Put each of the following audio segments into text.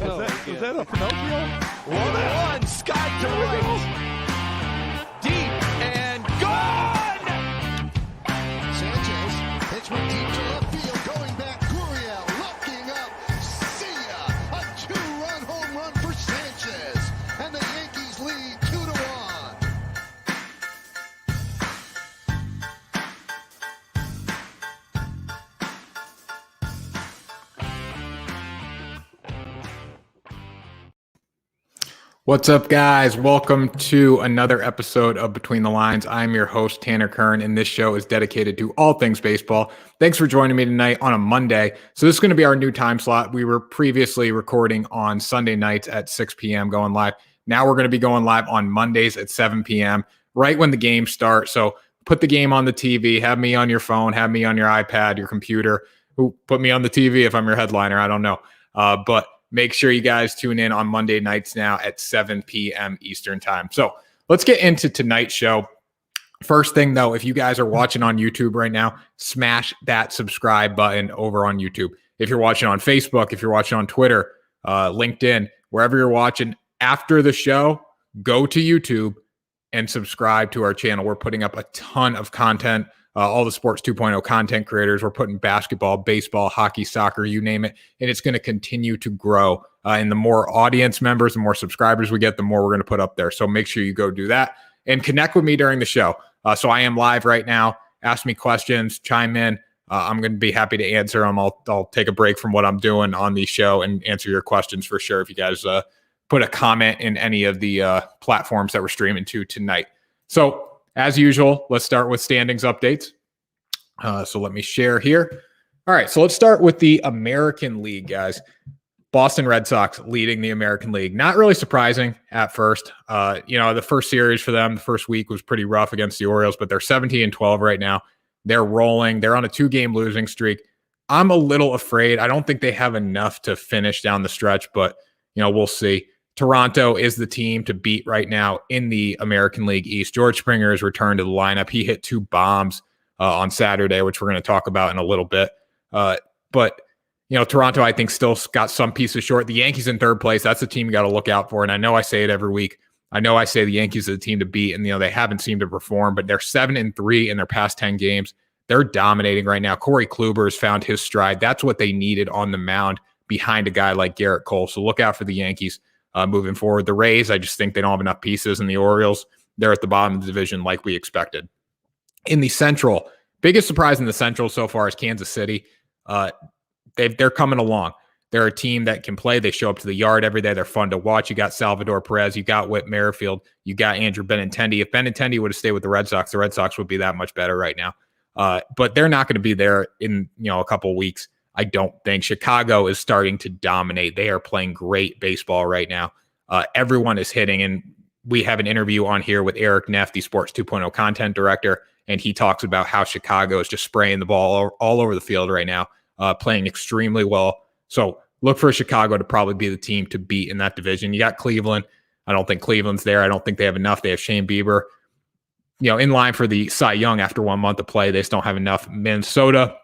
Was that a Pinocchio? 1-1, sky to right. Deep and gone! Sanchez, pitch went deep to left field, going back, Gurriel looking up, see ya! A two-run home run for Sanchez, and the Yankees lead 2-1. What's up, guys? Welcome to another episode of Between the Lines. I'm your host, Tanner Kern, and this show is dedicated to all things baseball. Thanks for joining me tonight on a Monday. So this is going to be our new time slot. We were previously recording on Sunday nights at 6 p.m. going live. Now we're going to be going live on Mondays at 7 p.m., right when the games start. So put the game on the TV, have me on your phone, have me on your iPad, your computer. Put me on the TV if I'm your headliner. I don't know. But make sure you guys tune in on Monday nights now at 7 p.m. Eastern time. So let's get into tonight's show. First thing, though, if you guys are watching on YouTube right now, smash that subscribe button over on YouTube. If you're watching on Facebook, if you're watching on Twitter, LinkedIn, wherever you're watching, after the show, go to YouTube and subscribe to our channel. We're putting up a ton of content. All the Sports 2.0 content creators. We're putting basketball, baseball, hockey, soccer, you name it. And it's going to continue to grow. And the more audience members, the more subscribers we get, the more we're going to put up there. So make sure you go do that and connect with me during the show. So I am live right now. Ask me questions, chime in. I'm going to be happy to answer them. I'll take a break from what I'm doing on the show and answer your questions for sure if you guys put a comment in any of the platforms that we're streaming to tonight. So as usual, let's start with standings updates. So let me share here. All right, so let's start with the American League, guys. Boston Red Sox leading the American League. Not really surprising at first. The first series for them, the first week was pretty rough against the Orioles, but they're 17-12 right now. They're rolling. They're on a 2-game losing streak. I'm a little afraid. I don't think they have enough to finish down the stretch, but we'll see. Toronto is the team to beat right now in the American League East. George Springer has returned to the lineup. He hit 2 bombs on Saturday, which we're going to talk about in a little bit. But Toronto, I think, still got some pieces short. The Yankees in third place. That's the team you got to look out for. And I know I say it every week. I know I say the Yankees are the team to beat, and they haven't seemed to perform, but they're 7-3 in their past 10 games. They're dominating right now. Corey Kluber has found his stride. That's what they needed on the mound behind a guy like Garrett Cole. So look out for the Yankees. Moving forward, the Rays, I just think they don't have enough pieces. And the Orioles, they're at the bottom of the division like we expected. In the Central, biggest surprise in the Central so far is Kansas City. They're coming along. They're a team that can play. They show up to the yard every day. They're fun to watch. You got Salvador Perez. You got Whit Merrifield. You got Andrew Benintendi. If Benintendi would have stayed with the Red Sox would be that much better right now. But they're not going to be there in a couple of weeks. I don't think. Chicago is starting to dominate. They are playing great baseball right now. Everyone is hitting, and we have an interview on here with Eric Neff, the Sports 2.0 content director, and he talks about how Chicago is just spraying the ball all over the field right now, playing extremely well. So look for Chicago to probably be the team to beat in that division. You got Cleveland. I don't think Cleveland's there. I don't think they have enough. They have Shane Bieber, in line for the Cy Young after 1 month of play. They just don't have enough. Minnesota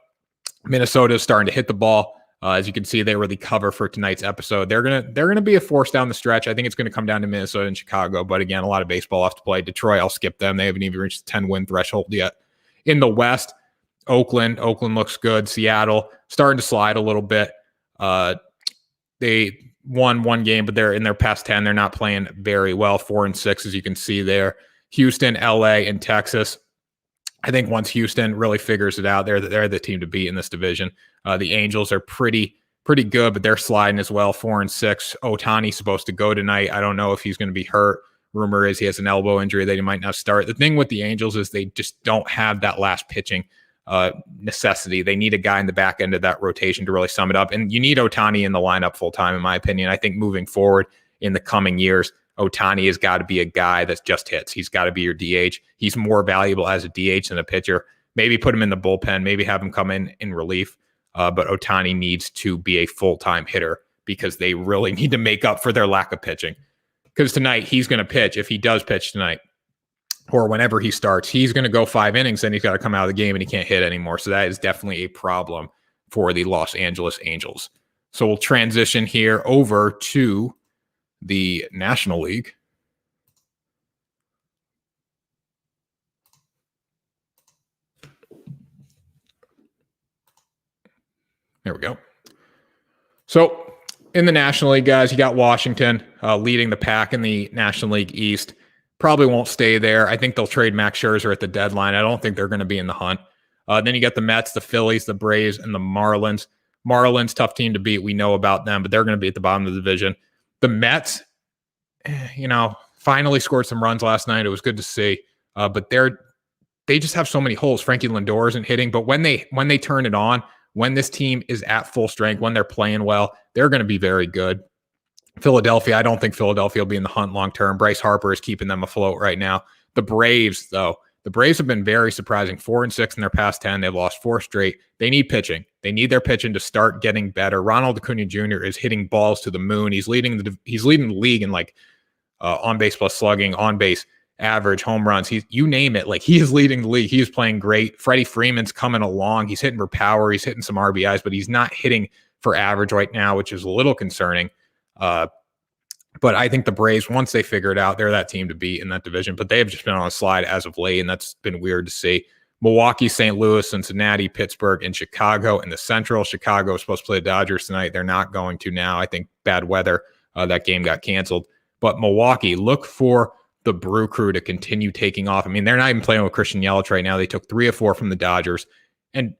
is starting to hit the ball. As you can see, they really cover for tonight's episode. They're gonna be a force down the stretch. I think it's gonna come down to Minnesota and Chicago. But again, a lot of baseball left to play. Detroit, I'll skip them. They haven't even reached the 10-win threshold yet. In the West, Oakland looks good. Seattle starting to slide a little bit. They won 1 game, but they're in their past 10. They're not playing very well. 4-6, as you can see there. Houston, LA, and Texas. I think once Houston really figures it out, they're the team to beat in this division. The Angels are pretty good, but they're sliding as well. 4-6. Ohtani's supposed to go tonight. I don't know if he's going to be hurt. Rumor is he has an elbow injury that he might not start. The thing with the Angels is they just don't have that last pitching necessity. They need a guy in the back end of that rotation to really sum it up. And you need Ohtani in the lineup full time, in my opinion. I think moving forward in the coming years, Ohtani has got to be a guy that just hits. He's got to be your DH. He's more valuable as a DH than a pitcher. Maybe put him in the bullpen. Maybe have him come in relief. But Ohtani needs to be a full-time hitter because they really need to make up for their lack of pitching. Because tonight he's going to pitch. If he does pitch tonight or whenever he starts, he's going to go 5 innings. Then he's got to come out of the game and he can't hit anymore. So that is definitely a problem for the Los Angeles Angels. So we'll transition here over to the National League. There we go. So in the National League, guys, you got Washington leading the pack in the National League East. Probably won't stay there. I think they'll trade Max Scherzer at the deadline. I don't think they're going to be in the hunt. Then you got the Mets, the Phillies, the Braves, and the Marlins. Marlins, tough team to beat. We know about them, but they're going to be at the bottom of the division. The Mets, finally scored some runs last night. It was good to see. But they just have so many holes. Frankie Lindor isn't hitting, but when they turn it on, when this team is at full strength, when they're playing well, they're going to be very good. Philadelphia, I don't think Philadelphia will be in the hunt long term. Bryce Harper is keeping them afloat right now. The Braves, though, the Braves have been very surprising. 4-6 in their past 10. They've lost 4 straight. They need pitching. They need their pitching to start getting better. Ronald Acuna Jr. is hitting balls to the moon. He's leading the league in on base plus slugging, on base average, home runs. You name it. He is leading the league. He is playing great. Freddie Freeman's coming along. He's hitting for power. He's hitting some RBIs, but he's not hitting for average right now, which is a little concerning. But I think the Braves, once they figure it out, they're that team to beat in that division. But they have just been on a slide as of late, and that's been weird to see. Milwaukee, St. Louis, Cincinnati, Pittsburgh, and Chicago in the Central. Chicago is supposed to play the Dodgers tonight. They're not going to now. I think bad weather. That game got canceled. But Milwaukee, look for the Brew Crew to continue taking off. I mean, they're not even playing with Christian Yelich right now. They took 3 of 4 from the Dodgers. And,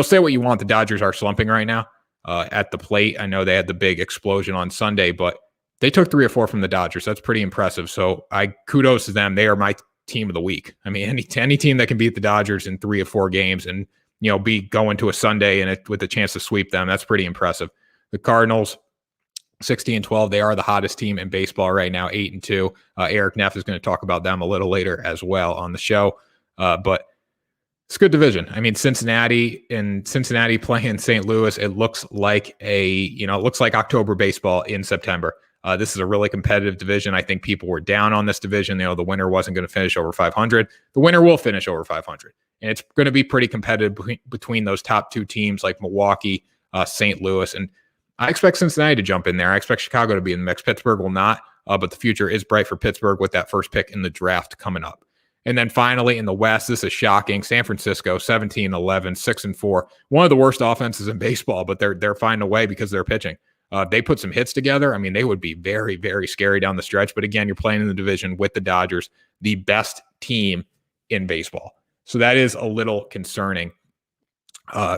say what you want. The Dodgers are slumping right now at the plate. I know they had the big explosion on Sunday, but they took 3 or 4 from the Dodgers. That's pretty impressive. So kudos to them. They are my team of the week. I mean, any team that can beat the Dodgers in 3 or 4 games and, be going to a Sunday and with a chance to sweep them, that's pretty impressive. The Cardinals, 16-12. They are the hottest team in baseball right now, 8-2. Eric Neff is going to talk about them a little later as well on the show. But it's a good division. I mean, Cincinnati playing St. Louis, it looks like October baseball in September. This is a really competitive division. I think people were down on this division. The winner wasn't going to finish over 500. The winner will finish over 500. And it's going to be pretty competitive between those top 2 teams like Milwaukee, St. Louis. And I expect Cincinnati to jump in there. I expect Chicago to be in the mix. Pittsburgh will not, but the future is bright for Pittsburgh with that first pick in the draft coming up. And then finally in the West, this is shocking. San Francisco, 17-11, 6-4. One of the worst offenses in baseball, but they're finding a way because they're pitching. They put some hits together. I mean, they would be very, very scary down the stretch. But again, you're playing in the division with the Dodgers, the best team in baseball. So that is a little concerning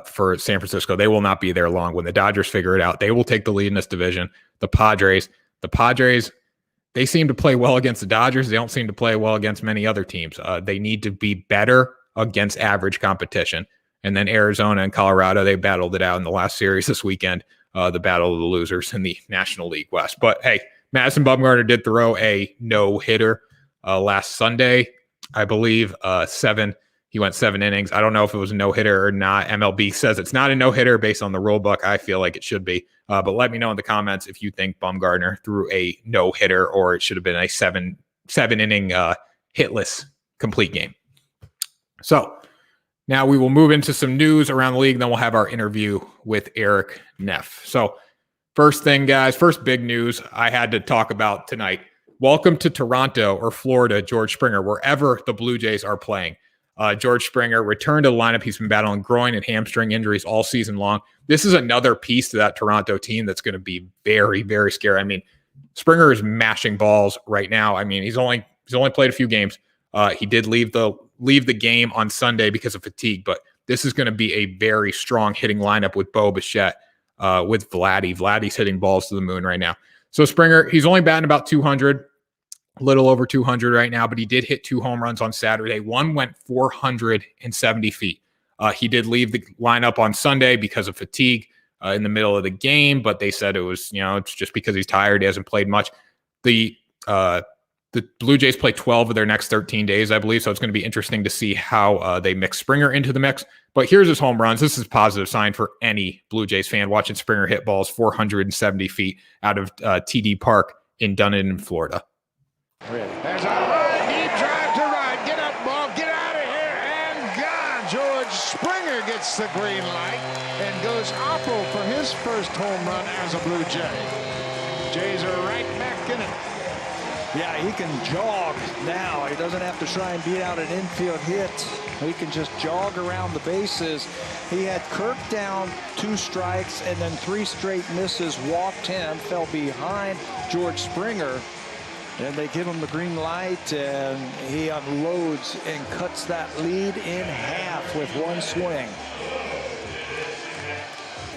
for San Francisco. They will not be there long. When the Dodgers figure it out, they will take the lead in this division. The Padres, they seem to play well against the Dodgers. They don't seem to play well against many other teams. They need to be better against average competition. And then Arizona and Colorado, they battled it out in the last series this weekend. The battle of the losers in the National League West. But hey, Madison Bumgarner did throw a no-hitter last Sunday, I believe. He went 7 innings. I don't know if it was a no-hitter or not. MLB says it's not a no-hitter based on the rule book. I feel like it should be. But let me know in the comments if you think Bumgarner threw a no-hitter or it should have been a seven-inning hitless complete game. So now we will move into some news around the league. Then we'll have our interview with Eric Neff. So first thing, guys, first big news I had to talk about tonight. Welcome to Toronto or Florida, George Springer, wherever the Blue Jays are playing. George Springer returned to the lineup. He's been battling groin and hamstring injuries all season long. This is another piece to that Toronto team that's going to be very, very scary. I mean, Springer is mashing balls right now. I mean, he's only played a few games. He did leave the game on Sunday because of fatigue, but this is going to be a very strong hitting lineup with Bo Bichette, with Vladdy. Vladdy's hitting balls to the moon right now. So Springer, he's only batting about 200. A little over 200 right now, but he did hit 2 home runs on Saturday. One went 470 feet. He did leave the lineup on Sunday because of fatigue in the middle of the game, but they said it was, it's just because he's tired. He hasn't played much. The Blue Jays play 12 of their next 13 days, I believe, so it's going to be interesting to see how they mix Springer into the mix. But here's his home runs. This is a positive sign for any Blue Jays fan watching Springer hit balls 470 feet out of TD Park in Dunedin, Florida. There's a line, deep drive to right. Get up, ball, get out of here, and gone. George Springer gets gets the green light and goes oppo for his first home run as a Blue Jay. Jays are right back in it. Yeah, he can jog now. He doesn't have to try and beat out an infield hit. He can just jog around the bases. He had Kirk down 2 strikes and then 3 straight misses, walked him, fell behind George Springer. And they give him the green light, and he unloads and cuts that lead in half with 1 swing.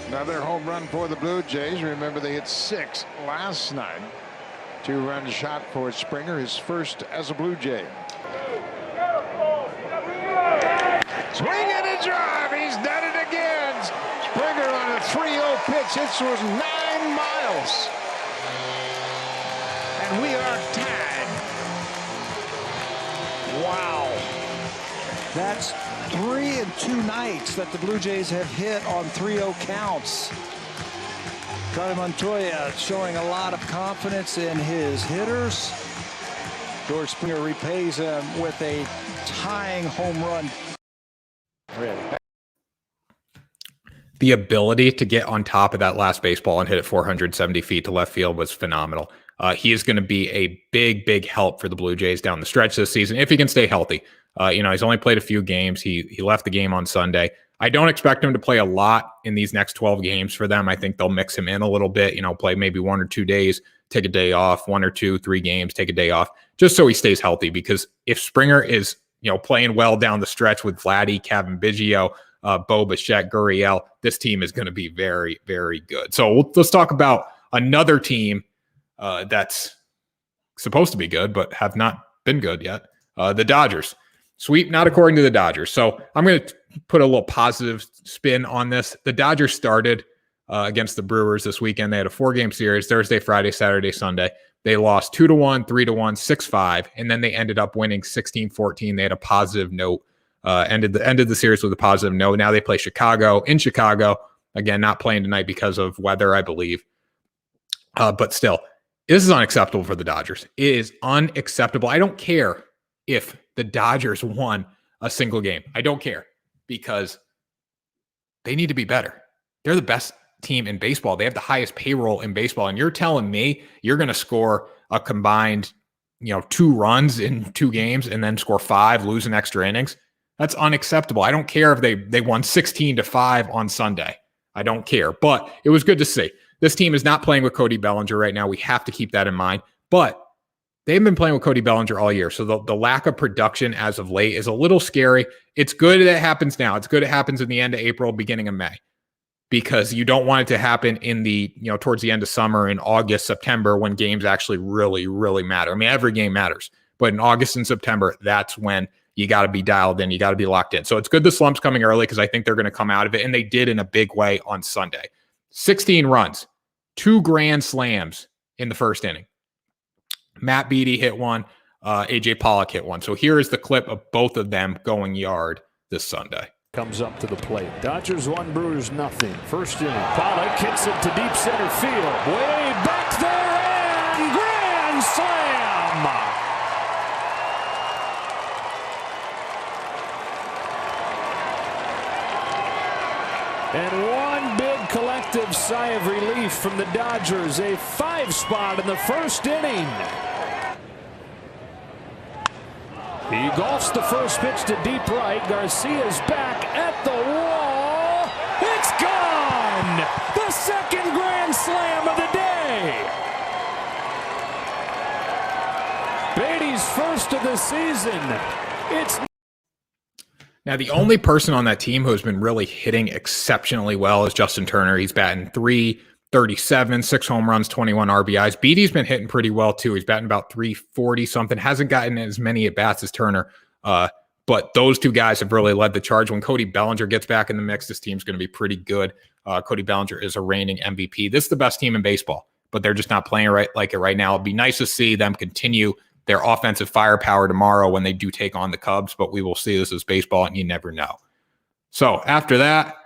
Another home run for the Blue Jays. Remember, they hit 6 last night. 2-run shot for Springer, his first as a Blue Jay. Swing and a drive. He's done it again. Springer on a 3-0 pitch. This was 9 miles. And we are tied. Wow. That's 3 in 2 nights that the Blue Jays have hit on 3-0 counts. Carlos Montoya showing a lot of confidence in his hitters. George Springer repays him with a tying home run. The ability to get on top of that last baseball and hit it 470 feet to left field was phenomenal. He is going to be a big, big help for the Blue Jays down the stretch this season if he can stay healthy. He's only played a few games. He left the game on Sunday. I don't expect him to play a lot in these next 12 games for them. I think they'll mix him in a little bit, play maybe 1 or 2 days, take a day off, 1 or 2, 3 games, take a day off, just so he stays healthy. Because if Springer is, playing well down the stretch with Vladdy, Kevin Biggio, Bo Bichette, Gurriel, this team is going to be very, very good. So let's talk about another team that's supposed to be good, but have not been good yet. The Dodgers. Sweep, not according to the Dodgers. So I'm going to put a little positive spin on this. The Dodgers started against the Brewers this weekend. They had a 4-game series, Thursday, Friday, Saturday, Sunday. They lost 2-1, 3-1, 6-5, and then they ended up winning 16-14. They had a positive note. Ended the series with a positive note. Now they play Chicago in Chicago. Again, not playing tonight because of weather, I believe. But still, this is unacceptable for the Dodgers. It is unacceptable. I don't care if the Dodgers won a single game. I don't care, because they need to be better. They're the best team in baseball. They have the highest payroll in baseball. And you're telling me you're going to score a combined, 2 runs in 2 games and then score 5, lose in extra innings? That's unacceptable. I don't care if they won 16-5 on Sunday. I don't care. But it was good to see. This team is not playing with Cody Bellinger right now. We have to keep that in mind. But they've been playing with Cody Bellinger all year. So the lack of production as of late is a little scary. It's good that it happens now. It's good it happens in the end of April, beginning of May, because you don't want it to happen in the, towards the end of summer in August, September, when games actually really, really matter. I mean, every game matters, but in August and September, that's when you got to be dialed in. You got to be locked in. So it's good the slump's coming early, because I think they're going to come out of it. And they did in a big way on Sunday. 16 runs, 2 grand slams in the first inning. Matt Beattie hit one. AJ Pollock hit one. So here is the clip of both of them going yard this Sunday. Comes up to the plate. Dodgers 1, Brewers nothing. First inning. Pollock hits it to deep center field. Way back there, and grand slam. And one big collective sigh of relief from the Dodgers. A 5 spot in the first inning. He golfs the first pitch to deep right. Garcia's back at the wall. It's gone! The second grand slam of the day. Beatty's first of the season. It's Now, the only person on that team who has been really hitting exceptionally well is Justin Turner. He's batting .337, 6 home runs, 21 RBIs. Beatty's been hitting pretty well, too. He's batting about .340 something. Hasn't gotten as many at-bats as Turner. But those 2 guys have really led the charge. When Cody Bellinger gets back in the mix, this team's going to be pretty good. Cody Bellinger is a reigning MVP. This is the best team in baseball, but they're just not playing like it right now. It'd be nice to see them continue their offensive firepower tomorrow when they do take on the Cubs, but we will see. This is baseball, and you never know. So after that,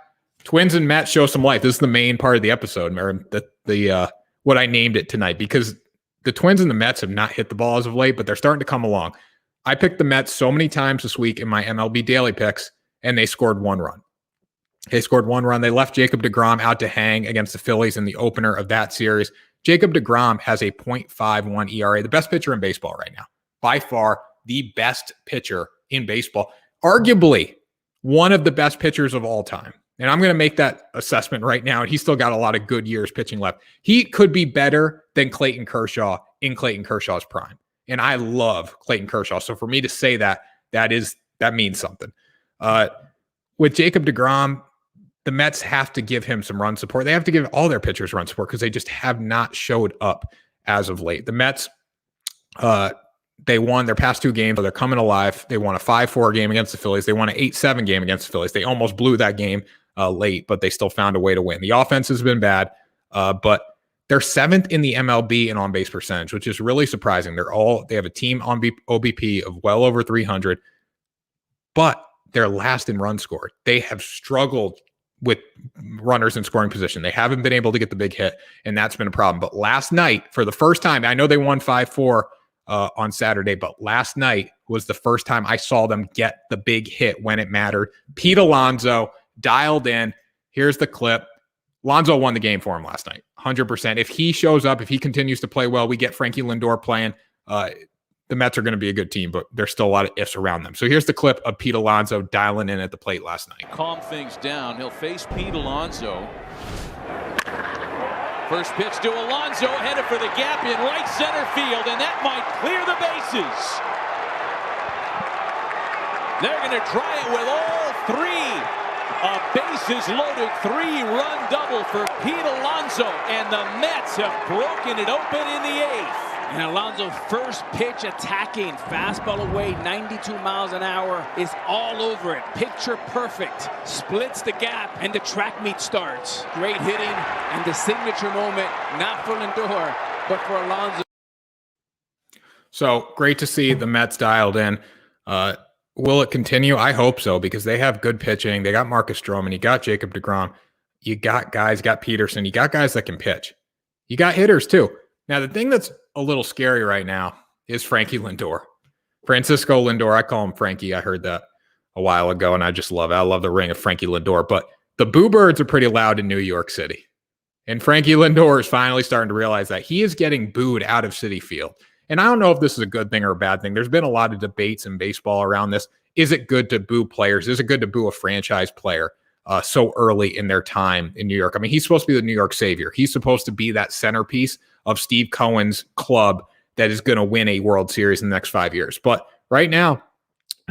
Twins and Mets show some life. This is the main part of the episode, or the what I named it tonight, because the Twins and the Mets have not hit the ball as of late, but they're starting to come along. I picked the Mets so many times this week in my MLB daily picks, and they scored 1 run. They scored 1 run. They left Jacob deGrom out to hang against the Phillies in the opener of that series. Jacob deGrom has a .51 ERA, the best pitcher in baseball right now. By far, the best pitcher in baseball. Arguably, one of the best pitchers of all time. And I'm going to make that assessment right now. And he's still got a lot of good years pitching left. He could be better than Clayton Kershaw in Clayton Kershaw's prime. And I love Clayton Kershaw. So for me to say that means something. With Jacob deGrom, the Mets have to give him some run support. They have to give all their pitchers run support because they just have not showed up as of late. The Mets, they won their past 2 games. So they're coming alive. They won a 5-4 game against the Phillies. They won an 8-7 game against the Phillies. They almost blew that game late, but they still found a way to win. The offense has been bad, but they're 7th in the MLB in on-base percentage, which is really surprising. They have a team on OBP of well over 300, but they're last in runs scored. They have struggled with runners in scoring position. They haven't been able to get the big hit, and that's been a problem. But last night, for the first time, I know they won 5-4 on Saturday, but last night was the first time I saw them get the big hit when it mattered. Pete Alonso dialed in. Here's the clip. Alonso won the game for him last night, 100%. If he shows up, if he continues to play well, we get Frankie Lindor playing. The Mets are going to be a good team, but there's still a lot of ifs around them. So here's the clip of Pete Alonso dialing in at the plate last night. Calm things down. He'll face Pete Alonso. First pitch to Alonso, headed for the gap in right center field, and that might clear the bases. They're going to try it with all 3. A bases loaded 3-run double for Pete Alonso, and the Mets have broken it open in the 8th. And Alonso first pitch attacking, fastball away, 92 miles an hour, is all over it. Picture perfect, splits the gap, and the track meet starts. Great hitting, and the signature moment, not for Lindor, but for Alonso. So great to see the Mets dialed in. Will it continue? I hope so, because they have good pitching. They got Marcus Stroman. You got Jacob deGrom. You got guys, you got Peterson. You got guys that can pitch. You got hitters too. Now, the thing that's a little scary right now is Frankie Lindor. Francisco Lindor. I call him Frankie. I heard that a while ago, and I just love it. I love the ring of Frankie Lindor. But the Boo Birds are pretty loud in New York City. And Frankie Lindor is finally starting to realize that he is getting booed out of Citi Field. And I don't know if this is a good thing or a bad thing. There's been a lot of debates in baseball around this. Is it good to boo players? Is it good to boo a franchise player so early in their time in New York? I mean, he's supposed to be the New York savior. He's supposed to be that centerpiece of Steve Cohen's club that is going to win a World Series in the next 5 years. But right now,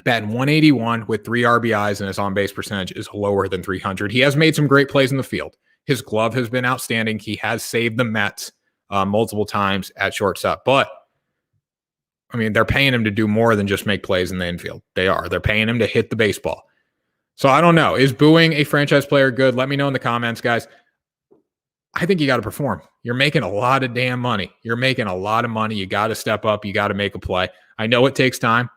batting 181 with 3 RBIs and his on-base percentage is lower than 300. He has made some great plays in the field. His glove has been outstanding. He has saved the Mets multiple times at shortstop. But I mean, they're paying him to do more than just make plays in the infield. They are. They're paying him to hit the baseball. So I don't know. Is booing a franchise player good? Let me know in the comments, guys. I think you got to perform. You're making a lot of damn money. You're making a lot of money. You got to step up. You got to make a play. I know it takes time.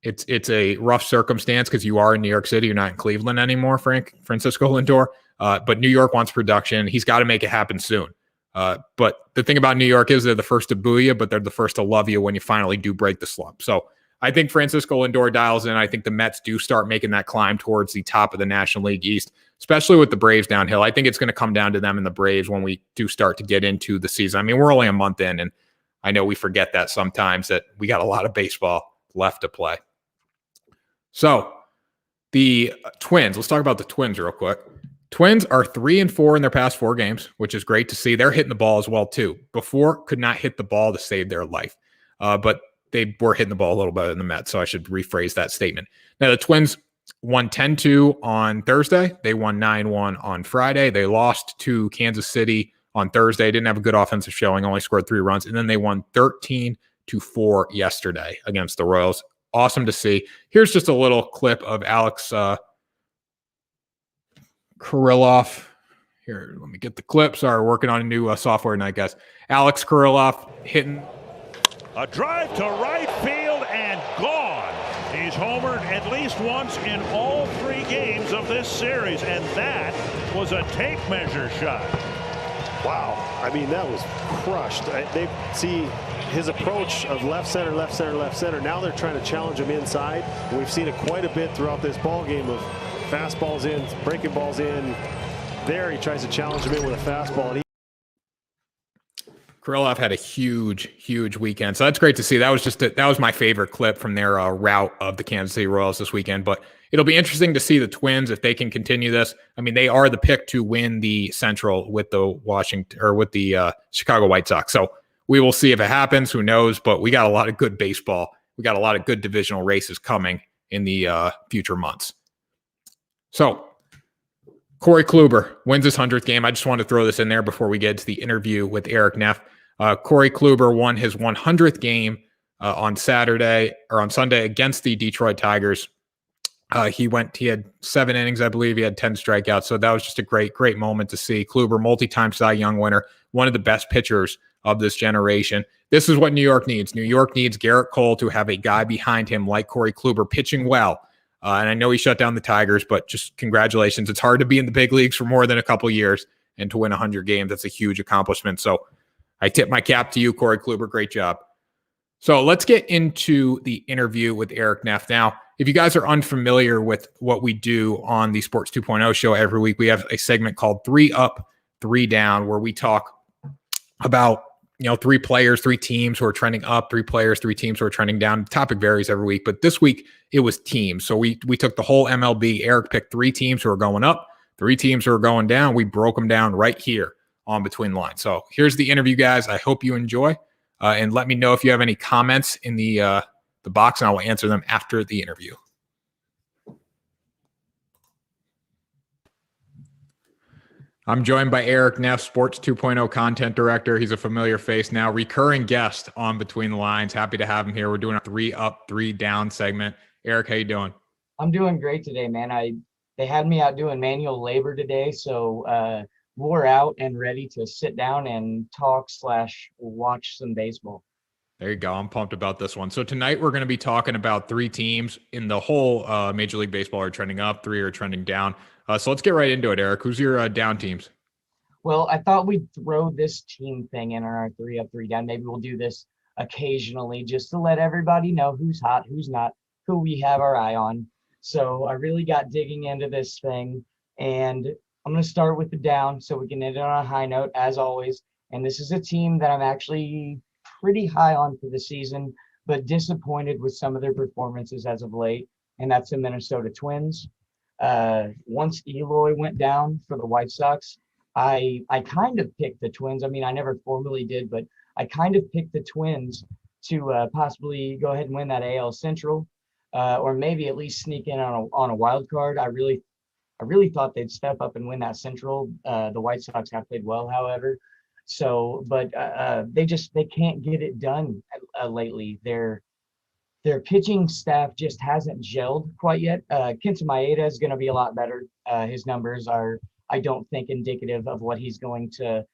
It's a rough circumstance because you are in New York City. You're not in Cleveland anymore, Francisco Lindor. But New York wants production. He's got to make it happen soon. But the thing about New York is they're the first to boo you, but they're the first to love you when you finally do break the slump. So I think Francisco Lindor dials in. I think the Mets do start making that climb towards the top of the National League East, especially with the Braves downhill. I think it's going to come down to them and the Braves when we do start to get into the season. I mean, we're only a month in, and I know we forget that sometimes that we got a lot of baseball left to play. So the Twins, let's talk about the Twins real quick. Twins are 3-4 in their past 4 games, which is great to see. They're hitting the ball as well, too. Before, could not hit the ball to save their life. But they were hitting the ball a little better than the Mets, so I should rephrase that statement. Now, the Twins won 10-2 on Thursday. They won 9-1 on Friday. They lost to Kansas City on Thursday. Didn't have a good offensive showing, only scored 3 runs. And then they won 13-4 yesterday against the Royals. Awesome to see. Here's just a little clip of Alex Kirilloff. Here, let me get the clip. Sorry, working on a new software tonight, guys. Alex Kirilloff hitting. A drive to right field and gone. He's homered at least once in all 3 games of this series, and that was a tape measure shot. Wow. I mean, that was crushed. They see his approach of left center, left center, left center. Now they're trying to challenge him inside. And we've seen it quite a bit throughout this ball game of fastballs in, breaking balls in. There he tries to challenge him in with a fastball. And Krylov had a huge weekend. So that's great to see. That was my favorite clip from their route of the Kansas City Royals this weekend. But it'll be interesting to see the Twins if they can continue this. I mean, they are the pick to win the Central with the Chicago White Sox. So we will see if it happens. Who knows? But we got a lot of good baseball. We got a lot of good divisional races coming in the future months. So Corey Kluber wins his 100th game. I just want to throw this in there before we get to the interview with Eric Neff. Corey Kluber won his 100th game on Sunday against the Detroit Tigers. He had 7 innings, I believe. He had 10 strikeouts. So that was just a great moment to see. Kluber, multi-time Cy Young winner, one of the best pitchers of this generation. This is what New York needs. New York needs Garrett Cole to have a guy behind him like Corey Kluber pitching well. And I know he shut down the Tigers, but just congratulations. It's hard to be in the big leagues for more than a couple years and to win 100 games. That's a huge accomplishment. So I tip my cap to you, Corey Kluber. Great job. So let's get into the interview with Eric Neff. Now, if you guys are unfamiliar with what we do on the Sports 2.0 show every week, we have a segment called 3 Up, 3 Down, where we talk about 3 players, 3 teams who are trending up, 3 players, 3 teams who are trending down. The topic varies every week, but this week it was teams. So we took the whole MLB. Eric picked 3 teams who are going up, 3 teams who are going down. We broke them down right here on Between the Lines. So here's the interview, guys. I hope you enjoy, and let me know if you have any comments in the box, and I will answer them after the interview. I'm joined by Eric Neff, Sports 2.0 content director. He's a familiar face now, recurring guest on Between the Lines. Happy to have him here. We're doing a 3 Up, 3 Down segment. Eric, how you doing? I'm doing great today, man. They had me out doing manual labor today, so wore out and ready to sit down and talk/watch some baseball. There you go. I'm pumped about this one. So tonight we're going to be talking about 3 teams in the whole Major League Baseball are trending up, 3 are trending down. So let's get right into it, Eric. Who's your down teams? Well, I thought we'd throw this team thing in our 3 Up, 3 Down. Maybe we'll do this occasionally just to let everybody know who's hot, who's not, who we have our eye on. So I really got digging into this thing, and I'm going to start with the down so we can end it on a high note, as always. And this is a team that I'm actually pretty high on for the season, but disappointed with some of their performances as of late, and that's the Minnesota Twins. Once Eloy went down for the White Sox, I kind of picked the Twins. I mean, I never formally did, but I kind of picked the Twins to possibly go ahead and win that AL Central, or maybe at least sneak in on a wild card. I really thought they'd step up and win that Central. The White Sox have played well, however. So, but they can't get it done lately. Their pitching staff just hasn't gelled quite yet. Kenta Maeda is going to be a lot better. His numbers are, I don't think, indicative of how he's going to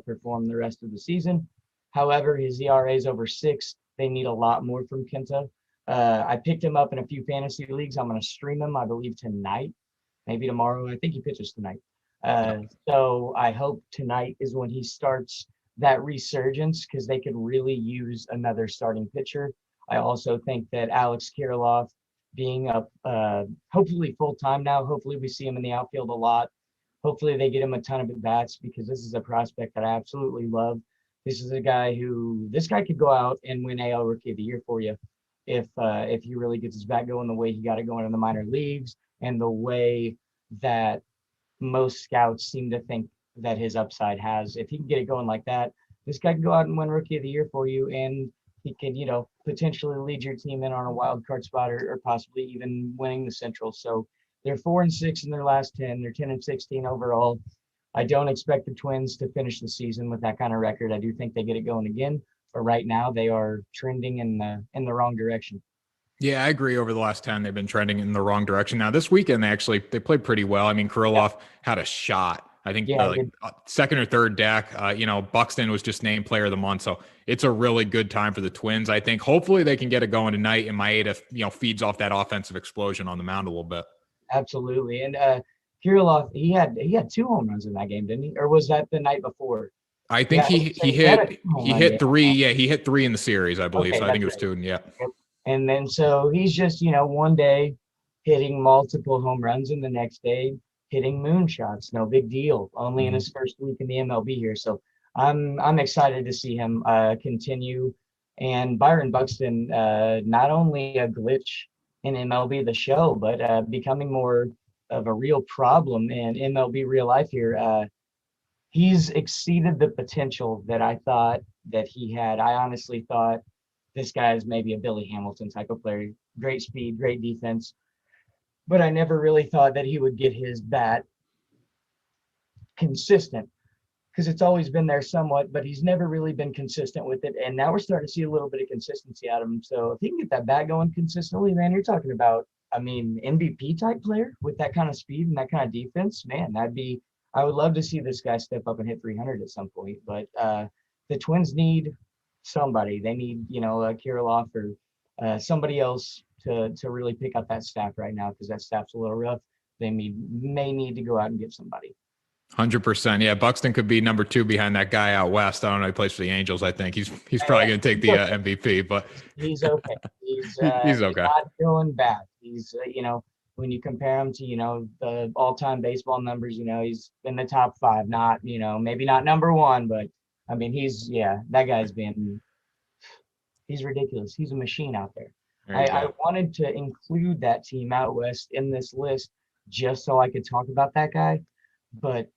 perform the rest of the season. However, his ERA is over 6. They need a lot more from Kenta. I picked him up in a few fantasy leagues. I'm going to stream him, I believe, tonight, maybe tomorrow. I think he pitches tonight. So I hope tonight is when he starts that resurgence, because they could really use another starting pitcher. I also think that Alex Kirilloff being up, hopefully full-time now, hopefully we see him in the outfield a lot. Hopefully they get him a ton of at-bats, because this is a prospect that I absolutely love. This is a guy could go out and win AL Rookie of the Year for you if he really gets his bat going the way he got it going in the minor leagues, and the way that most scouts seem to think that his upside has. If he can get it going like that, this guy can go out and win Rookie of the Year for you, and he can, potentially lead your team in on a wild card spot, or possibly even winning the Central. So they're 4-6 in their last 10. They're 10-16 overall. I don't expect the Twins to finish the season with that kind of record. I do think they get it going again, but right now they are trending in the wrong direction. Yeah, I agree. Over the last 10, they've been trending in the wrong direction. Now this weekend, they played pretty well. I mean, Kirilloff had a shot. I think second or third deck. Buxton was just named Player of the Month, so it's a really good time for the Twins. I think hopefully they can get it going tonight, and Maeda, feeds off that offensive explosion on the mound a little bit. Absolutely, and Kirilloff, he had 2 home runs in that game, didn't he? Or was that the night before? I think he hit 3. Yeah, he hit 3 in the series, I believe. Okay, so I think it was 2. Yeah. And then so he's just one day hitting multiple home runs, and the next day hitting moonshots. No big deal. Only in his first week in the MLB here. So I'm excited to see him continue. And Byron Buxton, not only a glitch in MLB The Show, but becoming more of a real problem in MLB real life here. He's exceeded the potential that I thought that he had. I honestly thought this guy is maybe a Billy Hamilton type of player. Great speed, great defense. But I never really thought that he would get his bat consistent, because it's always been there somewhat, but he's never really been consistent with it. And now we're starting to see a little bit of consistency out of him. So if he can get that bat going consistently, man, you're talking about, I mean, MVP type player with that kind of speed and that kind of defense, man, I would love to see this guy step up and hit 300 at some point. But the Twins need somebody. They need, Kirilloff or somebody else to really pick up that staff right now, because that staff's a little rough. They may need to go out and get somebody. 100%. Yeah, Buxton could be number 2 behind that guy out west. I don't know. He plays for the Angels. I think he's probably going to take the MVP, but he's okay. He's okay. He's not doing bad. He's when you compare him to the all-time baseball numbers, he's in the top 5. Not maybe not number 1, but I mean that guy's he's ridiculous. He's a machine out there. I wanted to include that team out west in this list just so I could talk about that guy, but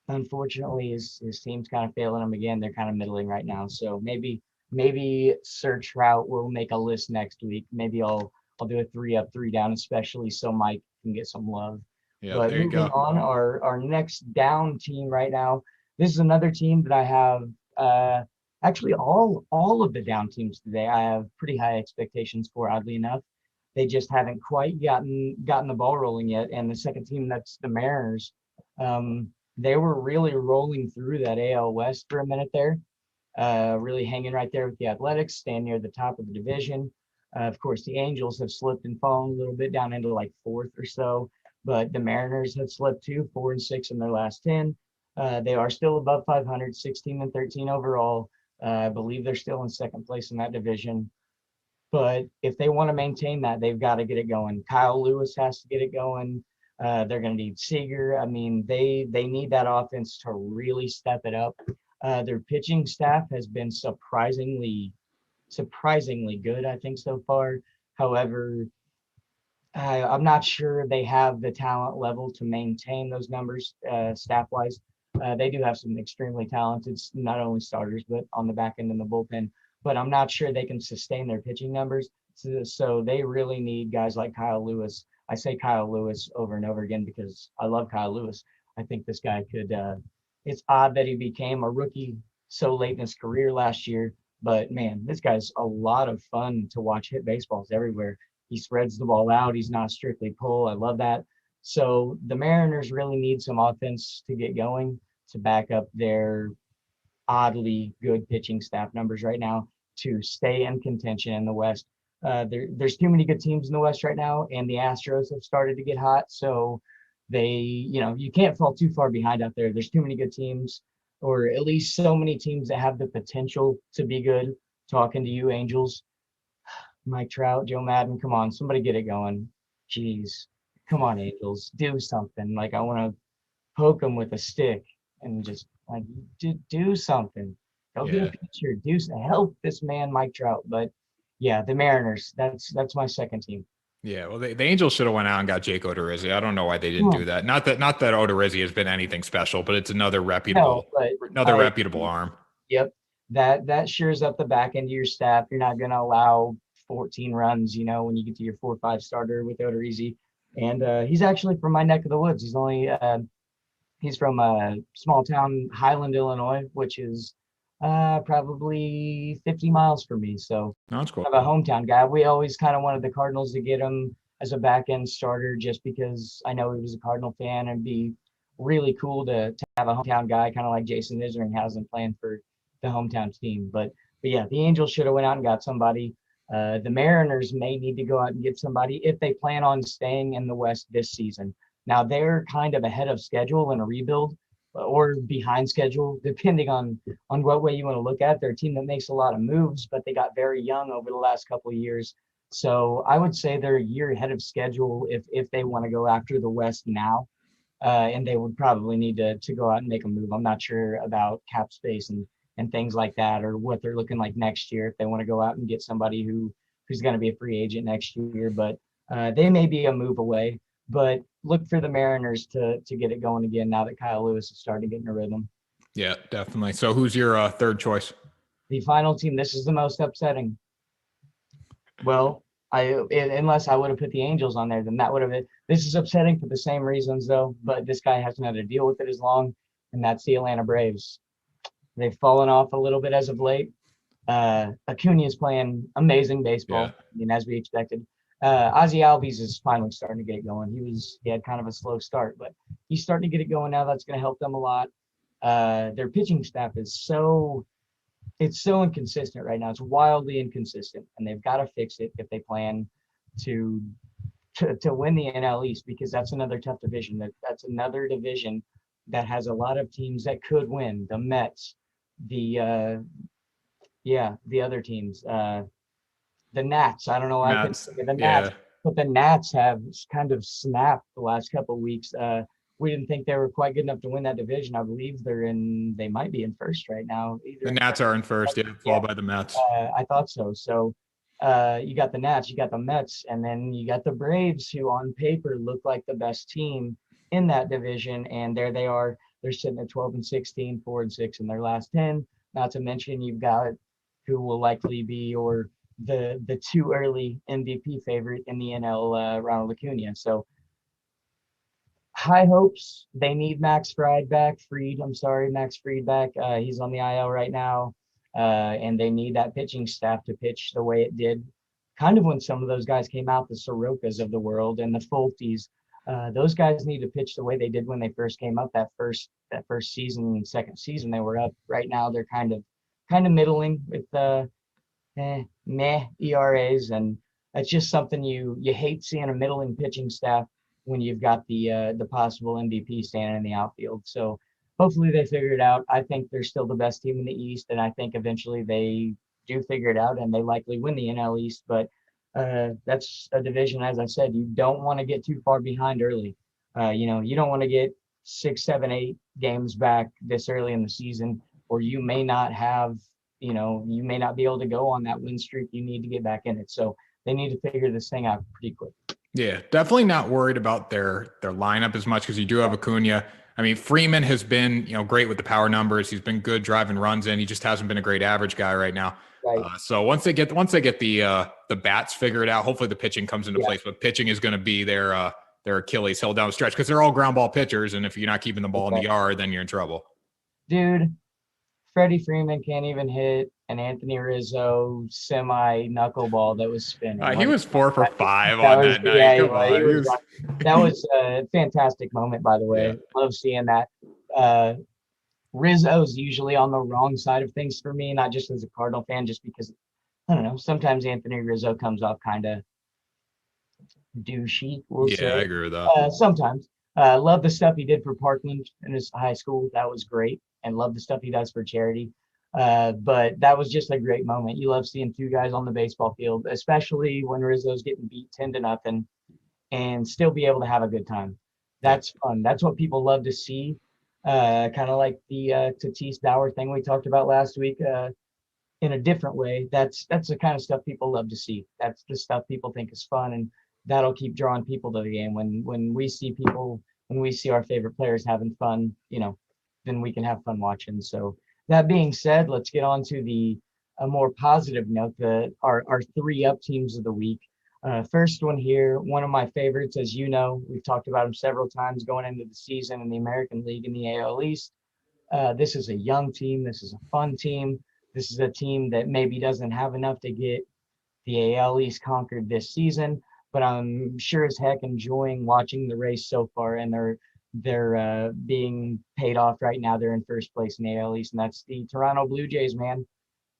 unfortunately his team's kind of failing him again. They're kind of middling right now. So maybe Search Route will make a list next week. Maybe I'll do a 3 up, 3 down, especially so Mike can get some love. Yeah, but there you moving go. on, our next down team right now. This is another team that I have actually all of the down teams today I have pretty high expectations for, oddly enough. They just haven't quite gotten the ball rolling yet. And the second team, that's the Mariners. They were really rolling through that AL West for a minute there, really hanging right there with the Athletics, staying near the top of the division. Of course, the Angels have slipped and fallen a little bit down into like 4th or so, but the Mariners have slipped too, 4 and 6 in their last 10. They are still above 500, 16 and 13 overall. I believe they're still in second place in that division. But if they want to maintain that, they've got to get it going. Kyle Lewis has to get it going. They're going to need Seager. I mean, they need that offense to really step it up. Their pitching staff has been surprisingly good, I think, so far. However, I'm not sure they have the talent level to maintain those numbers staff-wise. They do have some extremely talented, not only starters, but on the back end and the bullpen. But I'm not sure they can sustain their pitching numbers. So they really need guys like Kyle Lewis. I say Kyle Lewis over and over again because I love Kyle Lewis. I think this guy could it's odd that he became a rookie so late in his career last year, but man, this guy's a lot of fun to watch hit baseballs everywhere. He spreads the ball out. He's not strictly pull. I love that. So the Mariners really need some offense to get going to back up their oddly good pitching staff numbers right now to stay in contention in the West. There's too many good teams in the West right now, and the Astros have started to get hot. So you can't fall too far behind out there. There's too many good teams, or at least so many teams that have the potential to be good. Talking to you, Angels, Mike Trout, Joe Madden, come on, somebody get it going. Jeez, come on, Angels, do something. Like, I want to poke them with a stick and just like do something. Go get a picture. Help this man, Mike Trout. But yeah, the Mariners. That's my second team. Yeah, well, the Angels should have went out and got Jake Odorizzi. I don't know why they didn't do that. Not that Odorizzi has been anything special, but it's another reputable arm. Yep, that shores up the back end of your staff. You're not going to allow 14 runs, when you get to your 4-5 starter with Odorizzi. And he's actually from my neck of the woods. He's from a small town, Highland, Illinois, which is probably 50 miles from me. So that's cool. I'm a hometown guy. We always kind of wanted the Cardinals to get him as a back end starter, just because I know he was a Cardinal fan, and be really cool to have a hometown guy, kind of like Jason Isringhausen playing for the hometown team. But yeah, the Angels should have went out and got somebody. The Mariners may need to go out and get somebody if they plan on staying in the West this season. Now they're kind of ahead of schedule in a rebuild, or behind schedule, depending on what way you want to look at it. They're a team that makes a lot of moves, but they got very young over the last couple of years. So I would say they're a year ahead of schedule if they want to go after the West now. And they would probably need to go out and make a move. I'm not sure about cap space and things like that, or what they're looking like next year if they want to go out and get somebody who's going to be a free agent next year. But they may be a move away. But look for the Mariners to get it going again now that Kyle Lewis is starting to get in a rhythm. Yeah, definitely. So who's your third choice? The final team. This is the most upsetting. Well, unless I would have put the Angels on there, then that would have been. This is upsetting for the same reasons, though. But this guy hasn't had to deal with it as long, and that's the Atlanta Braves. They've fallen off a little bit as of late. Acuna is playing amazing baseball. Yeah. I mean, as we expected. Ozzie Albies is finally starting to get it going. He had kind of a slow start, but he's starting to get it going now. That's going to help them a lot. Their pitching staff is so inconsistent right now. It's wildly inconsistent, and they've got to fix it if they plan to win the NL East, because that's another tough division. That's another division that has a lot of teams that could win. The Mets, the other teams, the Nats. I don't know why I couldn't think of the Nats, but the Nats have kind of snapped the last couple of weeks. We didn't think they were quite good enough to win that division. I believe they might be in first right now. The Nats are in first, followed by the Mets. I thought so. So you got the Nats, you got the Mets, and then you got the Braves, who on paper look like the best team in that division. And there they are. They're sitting at 12-16, 4-6 in their last 10. Not to mention you've got who will likely be the too early MVP favorite in the NL, Ronald Acuna. So high hopes. They need Max Fried back. Max Fried back. He's on the IL right now. And they need that pitching staff to pitch the way it did kind of when some of those guys came out, the Sorokas of the world and the Fulties. Those guys need to pitch the way they did when they first came up that first season, second season they were up. Right now they're kind of middling with meh ERAs, and that's just something you hate seeing, a middling pitching staff when you've got the possible MVP standing in the outfield. So hopefully they figure it out. I think they're still the best team in the East, and I think eventually they do figure it out and they likely win the NL East. But that's a division, as I said, you don't want to get too far behind early. You don't want to get 6, 7, 8 games back this early in the season, or you may not be able to go on that win streak you need to get back in it. So they need to figure this thing out pretty quick. Yeah, definitely not worried about their lineup as much, because you do have Acuna. I mean, Freeman has been, great with the power numbers. He's been good driving runs in. He just hasn't been a great average guy right now. Right. So once they get the bats figured out, hopefully the pitching comes into place. But pitching is going to be their Achilles heel down the stretch, because they're all ground ball pitchers, and if you're not keeping the ball in the yard, then you're in trouble. Dude, Freddie Freeman can't even hit an Anthony Rizzo semi knuckleball that was spinning. He was 4 for 5 on that night. Yeah, that was a fantastic moment, by the way. Yeah. Love seeing that. Rizzo's usually on the wrong side of things for me, not just as a Cardinal fan, just because, I don't know, sometimes Anthony Rizzo comes off kind of douchey. I agree with that. Sometimes. Love the stuff he did for Parkland in his high school. That was great. And love the stuff he does for charity. But that was just a great moment. You love seeing two guys on the baseball field, especially when Rizzo's getting beat 10-0 and still be able to have a good time. That's fun. That's what people love to see. Kind of like the Tatis Bauer thing we talked about last week, in a different way. That's the kind of stuff people love to see. That's the stuff people think is fun, and that'll keep drawing people to the game. When we see our favorite players having fun, then we can have fun watching. So that being said, let's get on to a more positive note, our 3 up teams of the week. First one here, one of my favorites, as you know, we've talked about him several times going into the season in the American League in the AL East. This is a young team. This is a fun team. This is a team that maybe doesn't have enough to get the AL East conquered this season, but I'm sure as heck enjoying watching the race so far, and they're being paid off right now. They're in first place in the AL East, and that's the Toronto Blue Jays, man.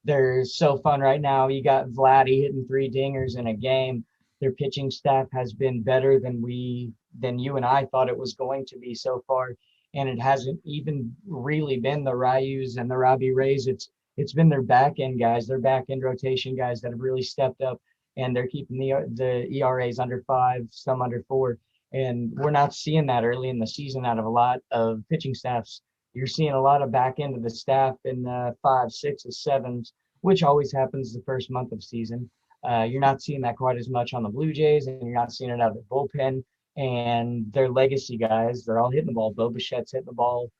They're so fun right now. You got Vladdy hitting 3 dingers in a game. Their pitching staff has been better than you and I thought it was going to be so far, and it hasn't even really been the Ryus and the Robbie Rays. It's been their back end guys, their back end rotation guys that have really stepped up and they're keeping the ERAs under 5, some under 4. And we're not seeing that early in the season out of a lot of pitching staffs. You're seeing a lot of back end of the staff in the 5s, 6s, 7s, which always happens the first month of season. You're not seeing that quite as much on the Blue Jays, and you're not seeing it out of the bullpen. And their legacy guys, they're all hitting the ball. Bo Bichette's hitting the ball.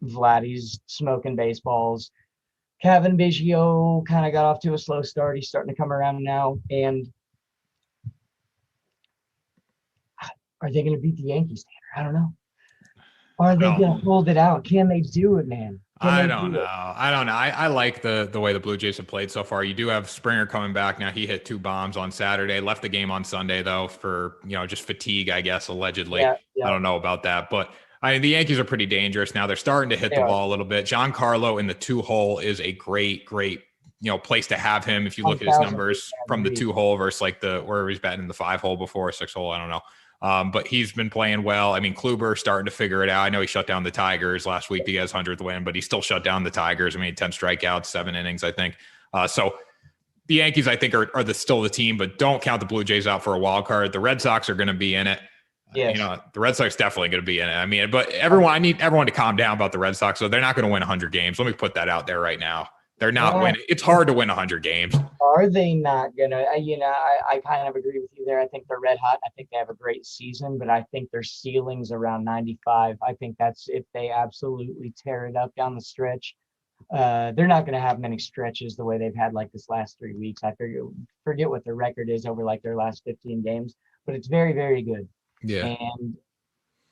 Vladdy's smoking baseballs. Kevin Biggio kind of got off to a slow start. He's starting to come around now. And are they going to beat the Yankees, Tanner? I don't know. Are they going to hold it out? Can they do it, man? I don't know. I like the way the Blue Jays have played so far. You do have Springer coming back now. He hit 2 bombs on Saturday. Left the game on Sunday though for just fatigue, I guess, allegedly. Yeah. I don't know about that, but I mean the Yankees are pretty dangerous now. They're starting to hit the ball a little bit. Giancarlo in the 2-hole is a great place to have him. If you look at his numbers from the 2-hole versus like where he's batting in the 5-hole before, 6-hole, I don't know. But he's been playing well. I mean, Kluber starting to figure it out. I know he shut down the Tigers last week to get his 100th win, but he still shut down the Tigers. I mean, 10 strikeouts, 7 innings, I think. So the Yankees, I think, are still the team, but don't count the Blue Jays out for a wild card. The Red Sox are going to be in it. Yes. The Red Sox definitely going to be in it. I mean, but I need everyone to calm down about the Red Sox. So they're not going to win 100 games. Let me put that out there right now. They're not winning. It's hard to win 100 games. Are they not going to? I kind of agree with you there. I think they're red hot. I think they have a great season, but I think their ceiling's around 95. I think that's if they absolutely tear it up down the stretch. They're not going to have many stretches the way they've had like this last 3 weeks. I forget what their record is over like their last 15 games, but it's very, very good. Yeah. And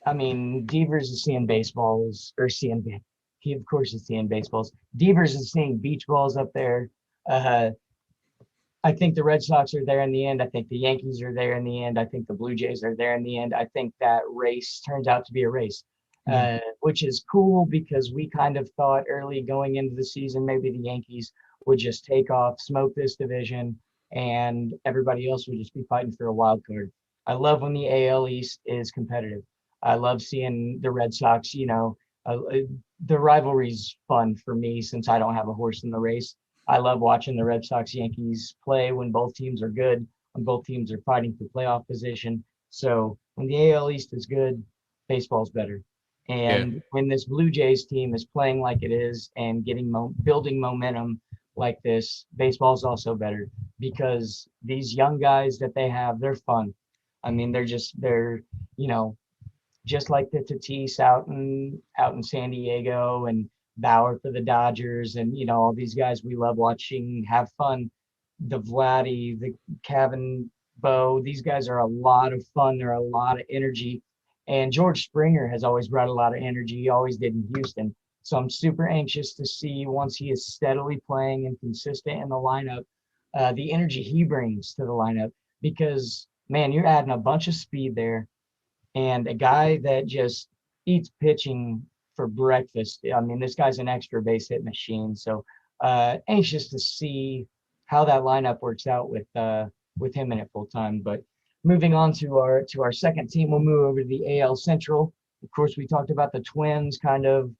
I mean, Devers is seeing baseballs or seeing. He, of course, is seeing baseballs. Devers is seeing beach balls up there. I think the Red Sox are there in the end. I think the Yankees are there in the end. I think the Blue Jays are there in the end. I think that race turns out to be a race, which is cool because we kind of thought early going into the season maybe the Yankees would just take off, smoke this division, and everybody else would just be fighting for a wild card. I love when the AL East is competitive. I love seeing the Red Sox, the rivalry's fun for me since I don't have a horse in the race. I love watching the Red Sox Yankees play when both teams are good, when both teams are fighting for playoff position. So when the AL East is good, baseball's better. And when this Blue Jays team is playing like it is and getting building momentum like this, baseball's also better because these young guys that they have, they're fun. I mean, they're just like the Tatis out in San Diego and Bauer for the Dodgers and, all these guys we love watching have fun. The Vladdy, the Kevin, Bo, these guys are a lot of fun. They're a lot of energy. And George Springer has always brought a lot of energy. He always did in Houston. So I'm super anxious to see once he is steadily playing and consistent in the lineup, the energy he brings to the lineup because, man, you're adding a bunch of speed there. And a guy that just eats pitching for breakfast. I mean, this guy's an extra base hit machine. So anxious to see how that lineup works out with him in it full time. But moving on to our second team, we'll move over to the AL Central. Of course, we talked about the Twins kind of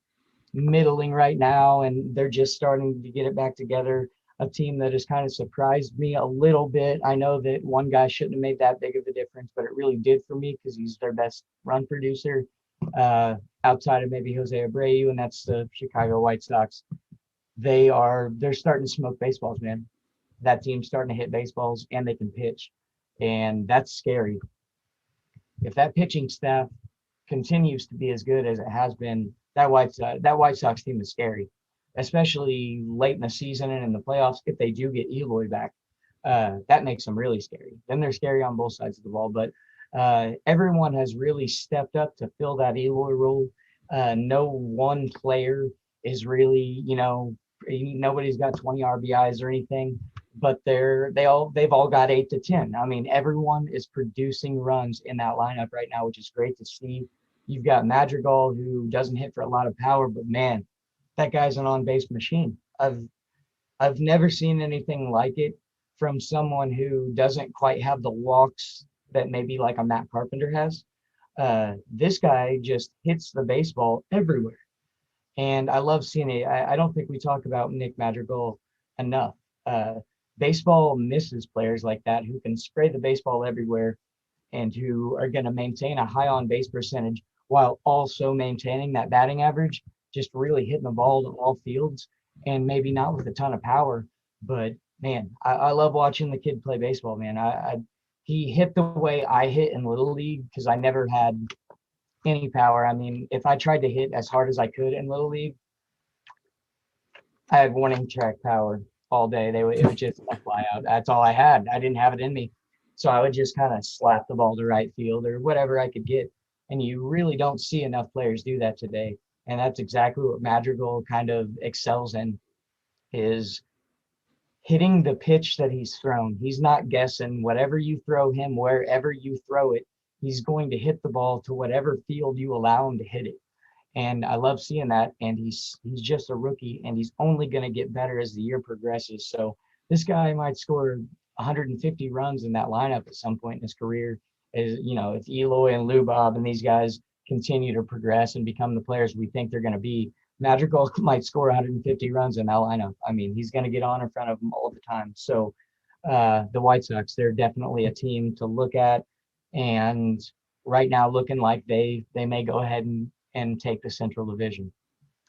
middling right now, and they're just starting to get it back together. A team that has kind of surprised me a little bit. I know that one guy shouldn't have made that big of a difference, but it really did for me because he's their best run producer outside of maybe Jose Abreu, and that's the Chicago White Sox. They're starting to smoke baseballs, man. That team's starting to hit baseballs, and they can pitch, and that's scary. If that pitching staff continues to be as good as it has been, that White Sox team is scary. Especially late in the season and in the playoffs, if they do get Eloy back, that makes them really scary. Then they're scary on both sides of the ball. But everyone has really stepped up to fill that Eloy role. No one player is really, nobody's got 20 RBIs or anything, but they've all got 8 to 10. I mean, everyone is producing runs in that lineup right now, which is great to see. You've got Madrigal, who doesn't hit for a lot of power, but man, that guy's an on-base machine. I've never seen anything like it from someone who doesn't quite have the walks that maybe like a Matt Carpenter has. This guy just hits the baseball everywhere. And I love seeing it. I don't think we talk about Nick Madrigal enough. baseball misses players like that who can spray the baseball everywhere and who are going to maintain a high on base percentage while also maintaining that batting average, just really hitting the ball to all fields, and maybe not with a ton of power. But man, I love watching the kid play baseball, man. He hit the way I hit in Little League because I never had any power. I mean, if I tried to hit as hard as I could in Little League, I had warning track power all day. It would just fly out. That's all I had. I didn't have it in me. So I would just kind of slap the ball to right field or whatever I could get. And you really don't see enough players do that today. And that's exactly what Madrigal kind of excels in, is hitting the pitch that he's thrown. He's not guessing. Whatever you throw him, wherever you throw it, he's going to hit the ball to whatever field you allow him to hit it. And I love seeing that. And he's just a rookie, and he's only going to get better as the year progresses. So this guy might score 150 runs in that lineup at some point in his career. As you know, if Eloy and Lubob and these guys continue to progress and become the players we think they're going to be, Madrigal might score 150 runs in that lineup. I mean, he's going to get on in front of them all the time. So the White Sox, they're definitely a team to look at, and right now looking like they may go ahead and take the Central Division.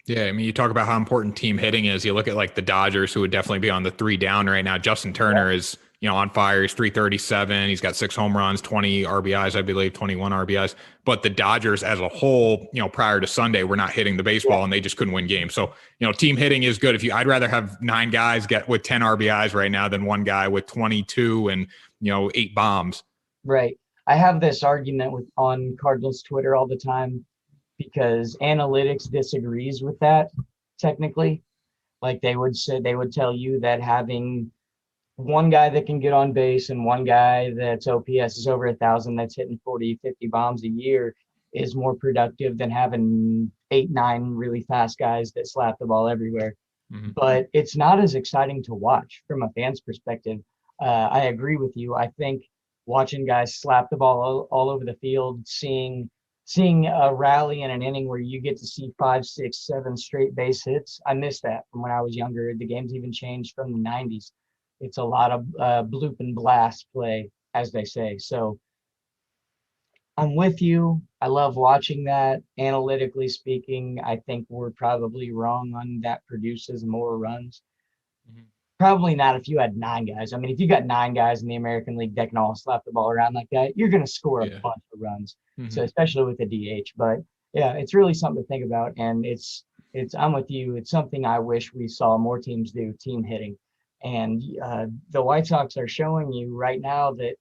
Yeah, I mean, you talk about how important team hitting is. You look at like the Dodgers, who would definitely be on the 3 down right now. Justin Turner is, on fire. He's 337. He's got 6 home runs, 20 RBIs, I believe, 21 RBIs. But the Dodgers as a whole, prior to Sunday, were not hitting the baseball, and they just couldn't win games. So, team hitting is good. I'd rather have 9 guys get with 10 RBIs right now than one guy with 22 and, 8 bombs. Right. I have this argument on Cardinals Twitter all the time, because analytics disagrees with that technically. Like they would tell you that having one guy that can get on base and one guy that's OPS is over 1,000, that's hitting 40, 50 bombs a year, is more productive than having 8, 9 really fast guys that slap the ball everywhere. Mm-hmm. But it's not as exciting to watch from a fan's perspective. I agree with you. I think watching guys slap the ball all over the field, seeing a rally in an inning where you get to see 5, 6, 7 straight base hits, I miss that from when I was younger. The game's even changed from the 90s. It's a lot of bloop and blast play, as they say. So I'm with you. I love watching that. Analytically speaking, I think we're probably wrong on that produces more runs. Mm-hmm. Probably not if you had 9 guys. I mean, if you got 9 guys in the American League that can all slap the ball around like that, you're going to score a bunch of runs. Mm-hmm. So especially with the DH. But yeah, it's really something to think about. And it's I'm with you. It's something I wish we saw more teams do, team hitting. And the White Sox are showing you right now that,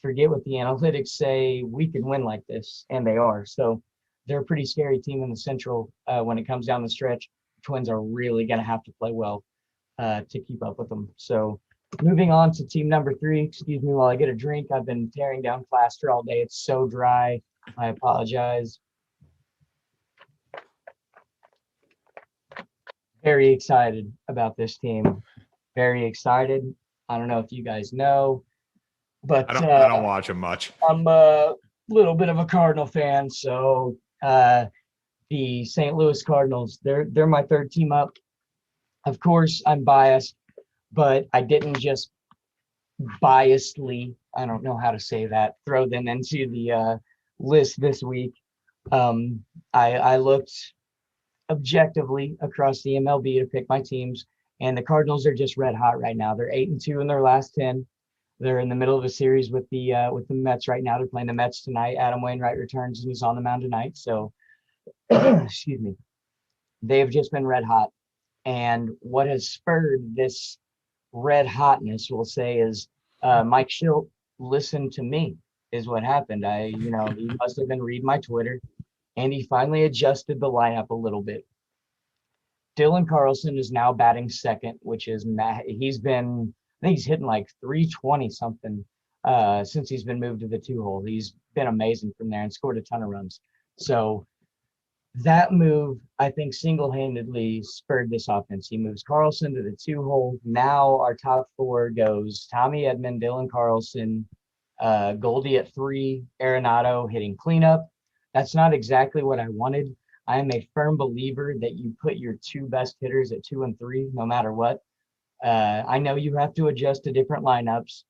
forget what the analytics say, we can win like this, and they are. So they're a pretty scary team in the Central when it comes down the stretch. Twins are really going to have to play well to keep up with them. So moving on to team number 3, excuse me while I get a drink. I've been tearing down plaster all day. It's so dry. I apologize. Very excited about this team. Very excited. I don't know if you guys know, but I don't watch them much. I'm a little bit of a Cardinal fan, so the St. Louis Cardinals, they're my 3rd team up. Of course, I'm biased, but I didn't just biasedly, I don't know how to say that, throw them into the list this week. I looked objectively across the MLB to pick my teams, and the Cardinals are just red hot right now. They're 8-2 in their last 10. They're in the middle of a series with the Mets right now. They're playing the Mets tonight. Adam Wainwright returns and he's on the mound tonight. So, excuse me. They've just been red hot. And what has spurred this red hotness, we'll say, is Mike Schilt listened to me, is what happened. He must have been reading my Twitter, and he finally adjusted the lineup a little bit. Dylan Carlson is now batting second, which is he's been, I think he's hitting like 320 something since he's been moved to the 2-hole. He's been amazing from there and scored a ton of runs. So that move, I think, single-handedly spurred this offense. He moves Carlson to the 2-hole. Now our top 4 goes Tommy Edman, Dylan Carlson, Goldie at 3, Arenado hitting cleanup. That's not exactly what I wanted. I am a firm believer that you put your 2 best hitters at 2 and 3, no matter what. I know you have to adjust to different lineups,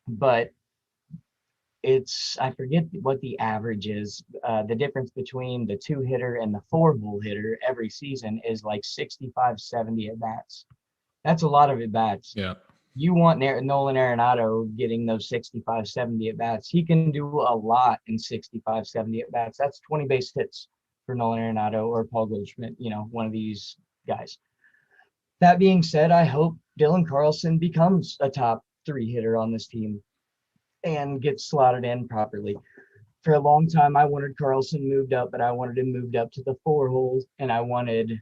but I forget what the average is. The difference between the 2-hitter and the 4-hole hitter every season is like 65, 70 at bats. That's a lot of at bats. Yeah. You want Nolan Arenado getting those 65, 70 at bats. He can do a lot in 65, 70 at bats. That's 20 base hits for Nolan Arenado or Paul Goldschmidt, one of these guys. That being said, I hope Dylan Carlson becomes a top 3 hitter on this team and gets slotted in properly. For a long time, I wanted Carlson moved up, but I wanted him moved up to the 4 holes, and I wanted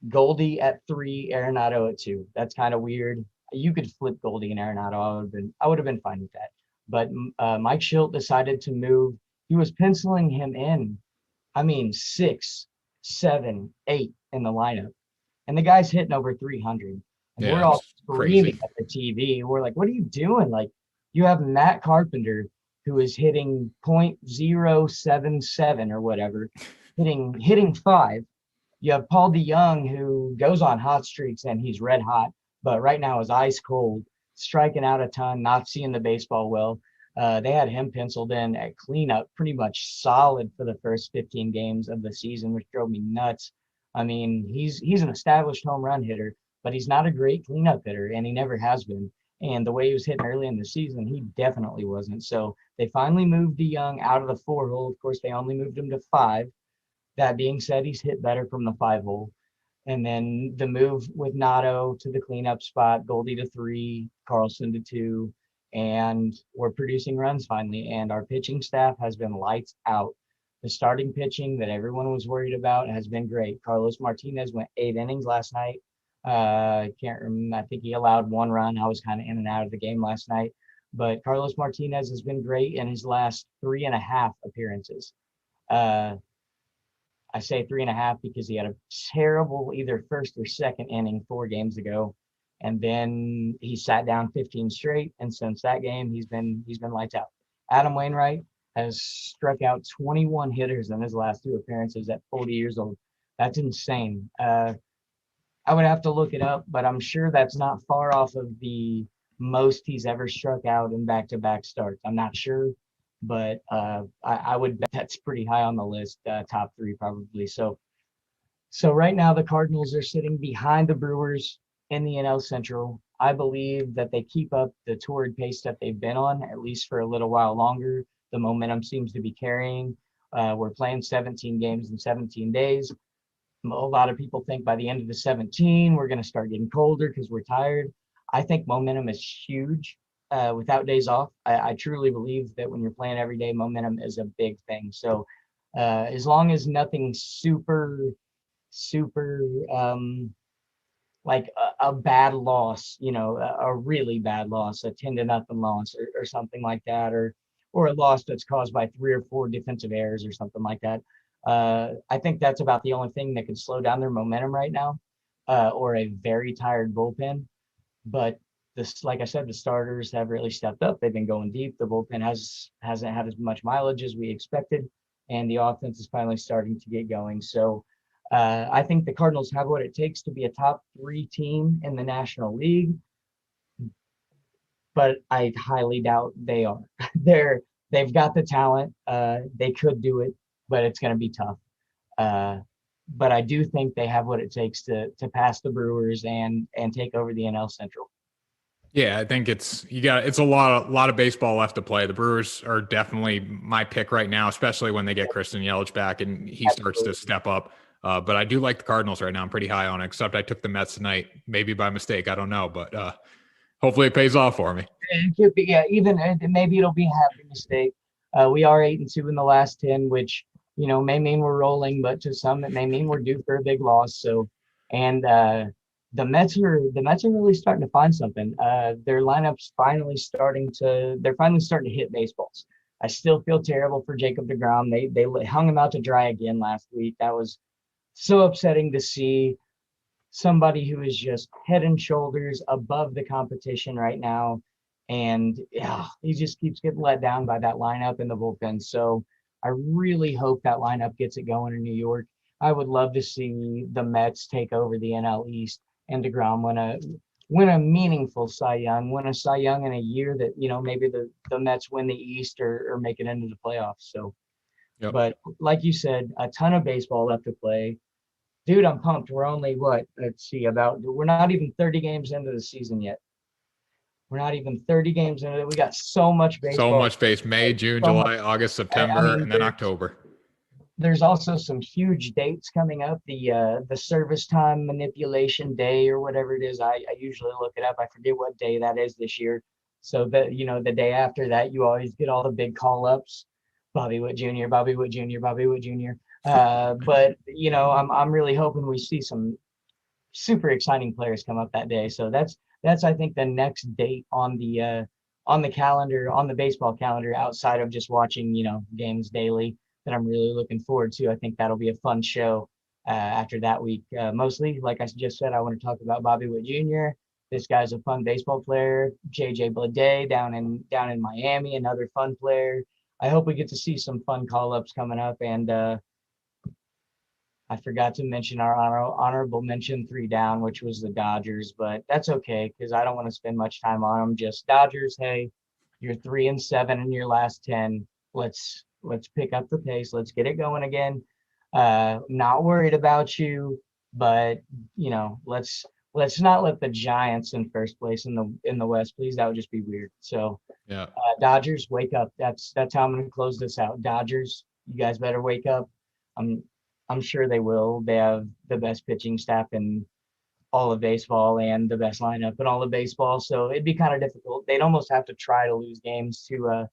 Goldie at 3, Arenado at 2. That's kind of weird. You could flip Goldie and Arenado. I would have been fine with that. But Mike Schilt decided to move. He was penciling him in. 6, 7, 8 in the lineup, and the guy's hitting over 300. And we're all screaming at the TV. We're like, "What are you doing?" Like, you have Matt Carpenter, who is hitting .077 or whatever, hitting 5. You have Paul DeYoung, who goes on hot streaks and he's red hot, but right now is ice cold, striking out a ton, not seeing the baseball well. They had him penciled in at cleanup pretty much solid for the first 15 games of the season, which drove me nuts. He's an established home run hitter, but he's not a great cleanup hitter, and he never has been. And the way he was hitting early in the season, he definitely wasn't. So they finally moved DeYoung out of the 4 hole. Of course, they only moved him to 5. That being said, he's hit better from the 5 hole. And then the move with Nato to the cleanup spot, Goldie to 3, Carlson to 2, and we're producing runs finally. And our pitching staff has been lights out. The starting pitching that everyone was worried about has been great. Carlos Martinez went 8 innings last night. I can't remember. I think he allowed 1 run. I was kind of in and out of the game last night. But Carlos Martinez has been great in his last 3.5 appearances. I say 3.5 because he had a terrible either first or second inning 4 games ago, and then he sat down 15 straight. And since that game, he's been lights out. Adam Wainwright has struck out 21 hitters in his last 2 appearances at 40 years old. That's insane. I would have to look it up, but I'm sure that's not far off of the most he's ever struck out in back-to-back starts. I'm not sure, but I would bet that's pretty high on the list, top 3 probably. So right now the Cardinals are sitting behind the Brewers in the NL Central. I believe that they keep up the torrid pace that they've been on, at least for a little while longer. The momentum seems to be carrying. We're playing 17 games in 17 days. A lot of people think by the end of the 17, we're going to start getting colder because we're tired. I think momentum is huge. Without days off, I truly believe that when you're playing every day, momentum is a big thing. So as long as nothing super like a bad loss, a really bad loss, a 10-0 loss or something like that, or a loss that's caused by 3 or 4 defensive errors or something like that. I think that's about the only thing that can slow down their momentum right now, or a very tired bullpen. But like I said, the starters have really stepped up. They've been going deep. The bullpen hasn't had as much mileage as we expected, and the offense is finally starting to get going. So I think the Cardinals have what it takes to be a top 3 team in the National League, but I highly doubt they are. They've got the talent. They could do it, but it's going to be tough. But I do think they have what it takes to pass the Brewers and take over the NL Central. Yeah, I think it's a lot of baseball left to play. The Brewers are definitely my pick right now, especially when they get Christian Yelich back and he starts to step up. But I do like the Cardinals right now. I'm pretty high on it, except I took the Mets tonight, maybe by mistake. I don't know, but hopefully it pays off for me. It could be, yeah. Even maybe it'll be a happy mistake. We are 8-2 in the last 10, which may mean we're rolling, but to some it may mean we're due for a big loss. So, and the Mets are really starting to find something. Their lineup's finally starting to hit baseballs. I still feel terrible for Jacob deGrom. They hung him out to dry again last week. That was so upsetting to see. Somebody who is just head and shoulders above the competition right now. And he just keeps getting let down by that lineup in the bullpen. So I really hope that lineup gets it going in New York. I would love to see the Mets take over the NL East and DeGrom win a meaningful Cy Young, win a Cy Young in a year that, maybe the Mets win the East or make it into the playoffs. So, Yep. But like you said, a ton of baseball left to play. Dude, I'm pumped. We're only we're not even 30 games into the season yet. We're not even 30 games into it. We got so much baseball. So much base. May, June, July, August, September, and then October. There's also some huge dates coming up. The service time manipulation day or whatever it is. I usually look it up. I forget what day that is this year. So the day after that, you always get all the big call ups. Bobby Witt Jr., Bobby Witt Jr., Bobby Witt Jr. But I'm really hoping we see some super exciting players come up that day. So that's I think the next date on the calendar, on the baseball calendar, outside of just watching games daily, that I'm really looking forward to. I think that'll be a fun show after that week. Mostly, like I just said, I want to talk about Bobby Witt Jr. This guy's a fun baseball player. JJ Bleday down in Miami, another fun player. I hope we get to see some fun call-ups coming up. And I forgot to mention our honorable mention 3 down, which was the Dodgers, but that's okay because I don't want to spend much time on them. Just Dodgers, hey, you're 3-7 in your last 10. Let's pick up the pace. Let's get it going again. Not worried about you, but let's not let the Giants in first place in the West, please. That would just be weird. So yeah, Dodgers, wake up. That's how I'm going to close this out. Dodgers, you guys better wake up. I'm sure they will. They have the best pitching staff in all of baseball and the best lineup in all of baseball. So it'd be kind of difficult. They'd almost have to try to lose games to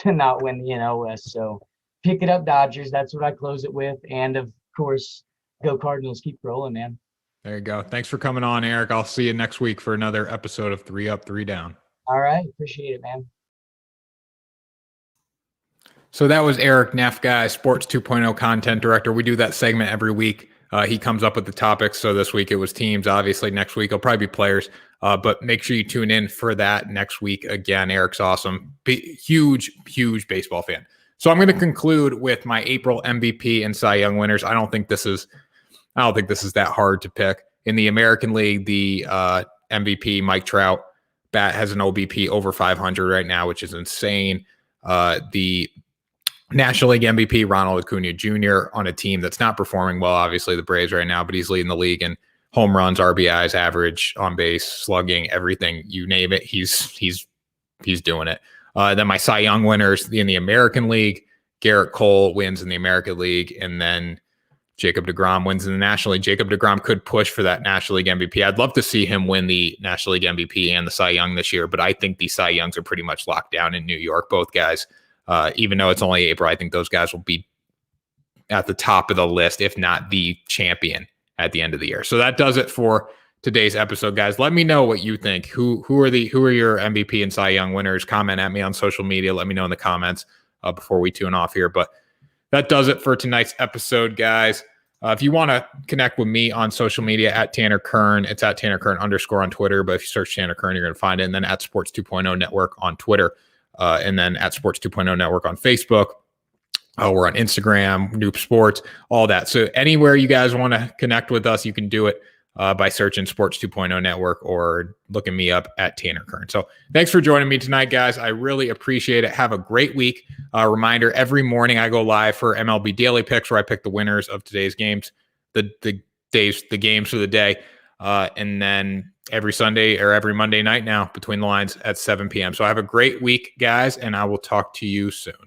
not win the NL West. So pick it up, Dodgers. That's what I close it with. And of course, go Cardinals. Keep rolling, man. There you go. Thanks for coming on, Eric. I'll see you next week for another episode of 3 Up, 3 Down. All right. Appreciate it, man. So that was Eric Neff, guys, Sports 2.0 content director. We do that segment every week. He comes up with the topics. So this week it was teams. Obviously, next week it'll probably be players. But make sure you tune in for that next week. Again, Eric's awesome. Huge baseball fan. So I'm going to conclude with my April MVP and Cy Young winners. I don't think this is that hard to pick. In the American League, the MVP, Mike Trout, bat has an OBP over 500 right now, which is insane. The National League MVP, Ronald Acuna Jr., on a team that's not performing well, obviously the Braves right now, but he's leading the league in home runs, RBIs, average, on base, slugging, everything, you name it. He's doing it. Then my Cy Young winners in the American League, Garrett Cole wins in the American League, and then Jacob deGrom wins in the National League. Jacob deGrom could push for that National League MVP. I'd love to see him win the National League MVP and the Cy Young this year, but I think the Cy Youngs are pretty much locked down in New York, both guys. Even though it's only April, I think those guys will be at the top of the list, if not the champion at the end of the year. So that does it for today's episode, guys. Let me know what you think. Who are your MVP and Cy Young winners? Comment at me on social media. Let me know in the comments before we tune off here. But that does it for tonight's episode, guys. If you want to connect with me on social media, at Tanner Kern, it's at Tanner Kern _ on Twitter. But if you search Tanner Kern, you're going to find it. And then at Sports 2.0 Network on Twitter. And then at Sports 2.0 Network on Facebook. We're on Instagram, Noob Sports, all that. So anywhere you guys want to connect with us, you can do it by searching Sports 2.0 Network or looking me up at Tanner Kern. So thanks for joining me tonight, guys. I really appreciate it. Have a great week. Reminder, every morning I go live for MLB Daily Picks, where I pick the winners of today's games, the games for the day. And then every Sunday or every Monday night now, Between the Lines at 7 p.m. So have a great week, guys, and I will talk to you soon.